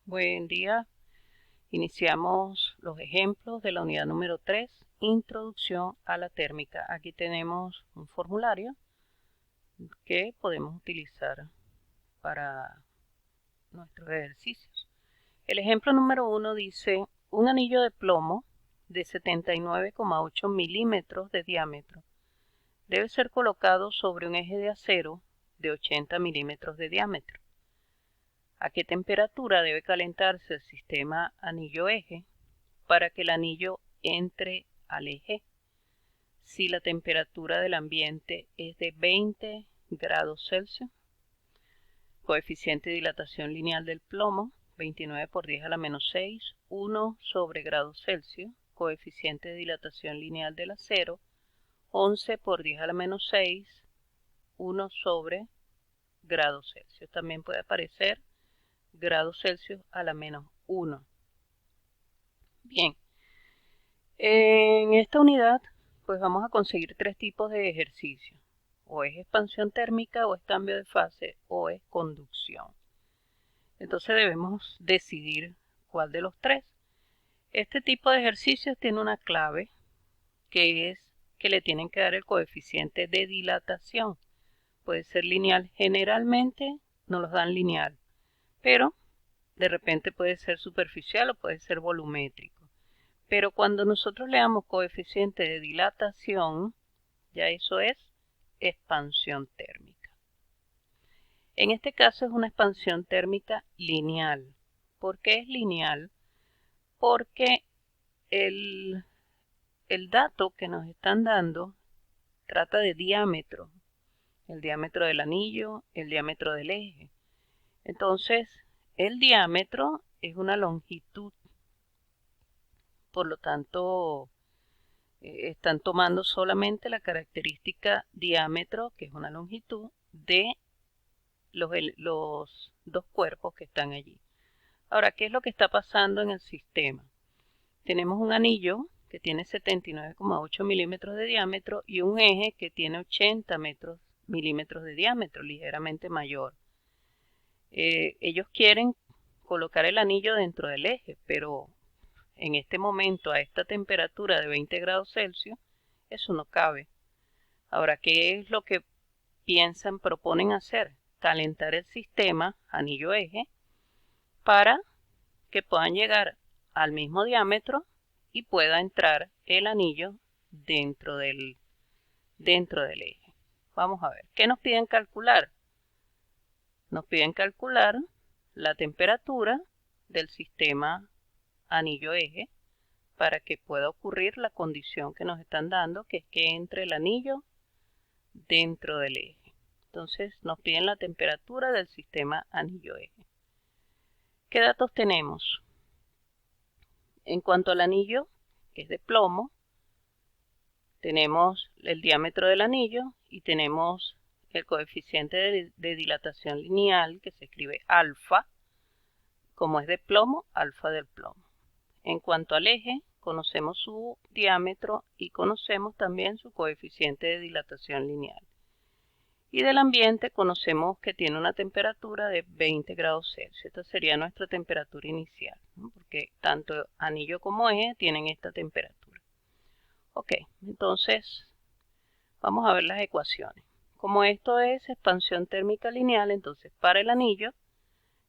Buen día. Iniciamos los ejemplos de la unidad número 3, Introducción a la térmica. Aquí tenemos un formulario que podemos utilizar para nuestros ejercicios. El ejemplo número 1 dice, un anillo de plomo de 79,8 milímetros de diámetro debe ser colocado sobre un eje de acero de 80 milímetros de diámetro. ¿A qué temperatura debe calentarse el sistema anillo-eje para que el anillo entre al eje? Si la temperatura del ambiente es de 20 grados Celsius, coeficiente de dilatación lineal del plomo, 29 por 10 a la menos 6, 1 sobre grados Celsius, coeficiente de dilatación lineal del acero, 11 por 10 a la menos 6, 1 sobre grados Celsius. También puede aparecer grados Celsius a la menos 1. Bien, en esta unidad pues vamos a conseguir tres tipos de ejercicios. O es expansión térmica, o es cambio de fase, o es conducción. Entonces debemos decidir cuál de los tres. Este tipo de ejercicios tiene una clave que es que le tienen que dar el coeficiente de dilatación. Puede ser lineal. Generalmente nos los dan lineal, pero de repente puede ser superficial o puede ser volumétrico. Pero cuando nosotros le damos coeficiente de dilatación, ya eso es expansión térmica. En este caso es una expansión térmica lineal. ¿Por qué es lineal? Porque el dato que nos están dando trata de diámetro. El diámetro del anillo, el diámetro del eje. Entonces, el diámetro es una longitud. Por lo tanto, están tomando solamente la característica diámetro, que es una longitud, de los dos cuerpos que están allí. Ahora, ¿qué es lo que está pasando en el sistema? Tenemos un anillo que tiene 79,8 milímetros de diámetro y un eje que tiene 80 milímetros de diámetro, ligeramente mayor. Ellos quieren colocar el anillo dentro del eje, pero en este momento, a esta temperatura de 20 grados Celsius, eso no cabe. Ahora, ¿qué es lo que proponen hacer? Calentar el sistema anillo-eje para que puedan llegar al mismo diámetro y pueda entrar el anillo dentro del eje. Vamos a ver, ¿qué nos piden calcular? Nos piden calcular la temperatura del sistema anillo-eje para que pueda ocurrir la condición que nos están dando, que es que entre el anillo dentro del eje. Entonces nos piden la temperatura del sistema anillo-eje. ¿Qué datos tenemos? En cuanto al anillo, que es de plomo, tenemos el diámetro del anillo y tenemos el coeficiente de dilatación lineal, que se escribe alfa. Como es de plomo, alfa del plomo. En cuanto al eje, conocemos su diámetro y conocemos también su coeficiente de dilatación lineal. Y del ambiente conocemos que tiene una temperatura de 20 grados Celsius. Esta sería nuestra temperatura inicial, ¿no? Porque tanto anillo como eje tienen esta temperatura. Ok, entonces vamos a ver las ecuaciones. Como esto es expansión térmica lineal, entonces para el anillo,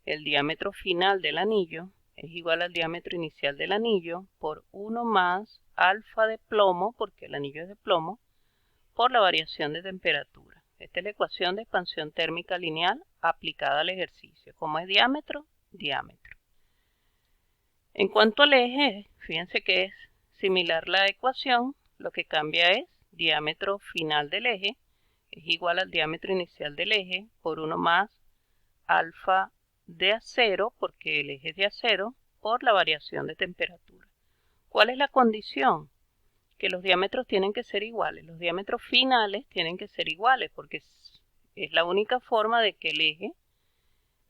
el diámetro final del anillo es igual al diámetro inicial del anillo por 1 más alfa de plomo, porque el anillo es de plomo, por la variación de temperatura. Esta es la ecuación de expansión térmica lineal aplicada al ejercicio. Como es diámetro, diámetro. En cuanto al eje, fíjense que es similar la ecuación, lo que cambia es diámetro final del eje, es igual al diámetro inicial del eje por 1 más alfa de acero, porque el eje es de acero, por la variación de temperatura. ¿Cuál es la condición? Que los diámetros tienen que ser iguales. Los diámetros finales tienen que ser iguales, porque es la única forma de que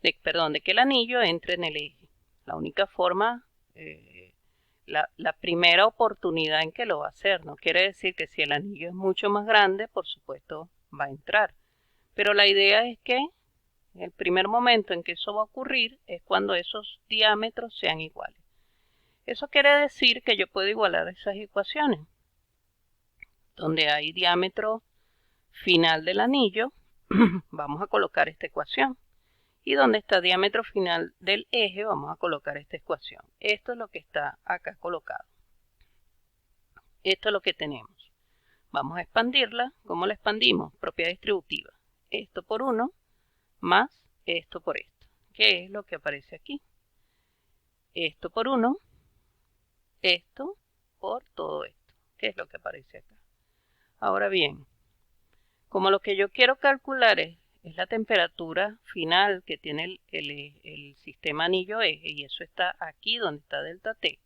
de que el anillo entre en el eje. La única forma, la primera oportunidad en que lo va a hacer. No quiere decir que si el anillo es mucho más grande, por supuesto va a entrar. Pero la idea es que El primer momento en que eso va a ocurrir es cuando esos diámetros sean iguales. Eso quiere decir que yo puedo igualar esas ecuaciones. Donde hay diámetro final del anillo, vamos a colocar esta ecuación. Y donde está diámetro final del eje, vamos a colocar esta ecuación. Esto es lo que está acá colocado. Esto es lo que tenemos. Vamos a expandirla. ¿Cómo la expandimos? Propiedad distributiva. Esto por 1 más esto por esto. ¿Qué es lo que aparece aquí? Esto por 1, esto por todo esto. ¿Qué es lo que aparece acá? Ahora bien, como lo que yo quiero calcular es la temperatura final que tiene el sistema anillo-eje, y eso está aquí donde está delta T,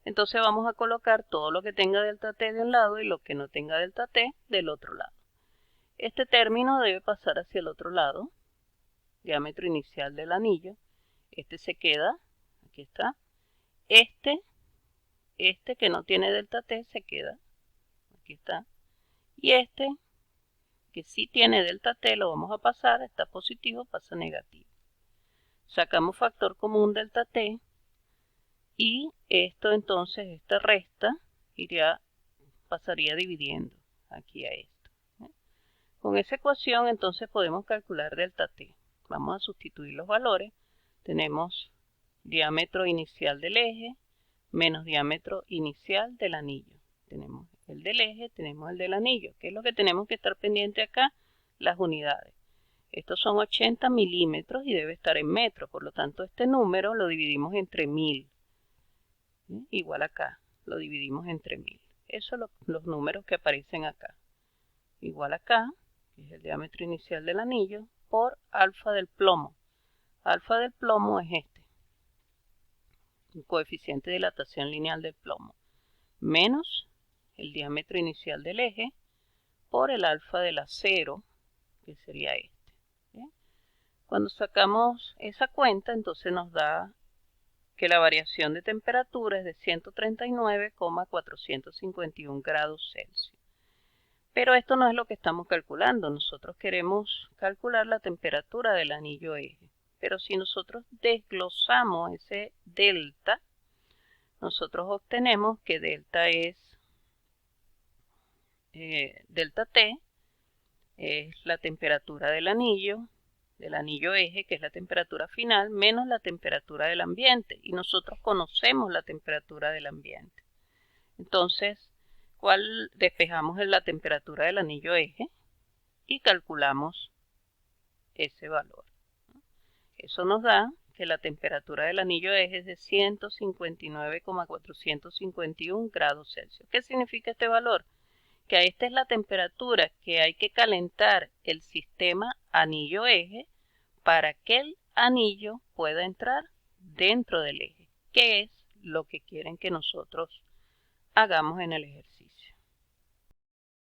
entonces vamos a colocar todo lo que tenga delta T de un lado y lo que no tenga delta T del otro lado. Este término debe pasar hacia el otro lado, diámetro inicial del anillo. Este se queda, aquí está. Este que no tiene delta T se queda, aquí está. Y este que sí tiene delta T lo vamos a pasar, está positivo, pasa negativo. Sacamos factor común delta T y esto entonces, esta resta pasaría dividiendo aquí a esto. Con esa ecuación entonces podemos calcular delta T. Vamos a sustituir los valores. Tenemos diámetro inicial del eje menos diámetro inicial del anillo. Tenemos el del eje, tenemos el del anillo. ¿Qué es lo que tenemos que estar pendiente acá? Las unidades. Estos son 80 milímetros y debe estar en metros. Por lo tanto, este número lo dividimos entre 1000. Igual acá, lo dividimos entre 1000. Esos son los números que aparecen acá. Igual acá, que es el diámetro inicial del anillo, por alfa del plomo. Alfa del plomo es este, el coeficiente de dilatación lineal del plomo, menos el diámetro inicial del eje por el alfa del acero, que sería este. Cuando sacamos esa cuenta, entonces nos da que la variación de temperatura es de 139,451 grados Celsius. Pero esto no es lo que estamos calculando. Nosotros queremos calcular la temperatura del anillo eje. Pero si nosotros desglosamos ese delta, nosotros obtenemos que delta es delta T es la temperatura del anillo eje, que es la temperatura final, menos la temperatura del ambiente. Y nosotros conocemos la temperatura del ambiente. Entonces, despejamos la temperatura del anillo eje y calculamos ese valor. Eso nos da que la temperatura del anillo eje es de 159,451 grados Celsius. ¿Qué significa este valor? Que esta es la temperatura que hay que calentar el sistema anillo-eje para que el anillo pueda entrar dentro del eje, que es lo que quieren que nosotros hagamos en el ejercicio.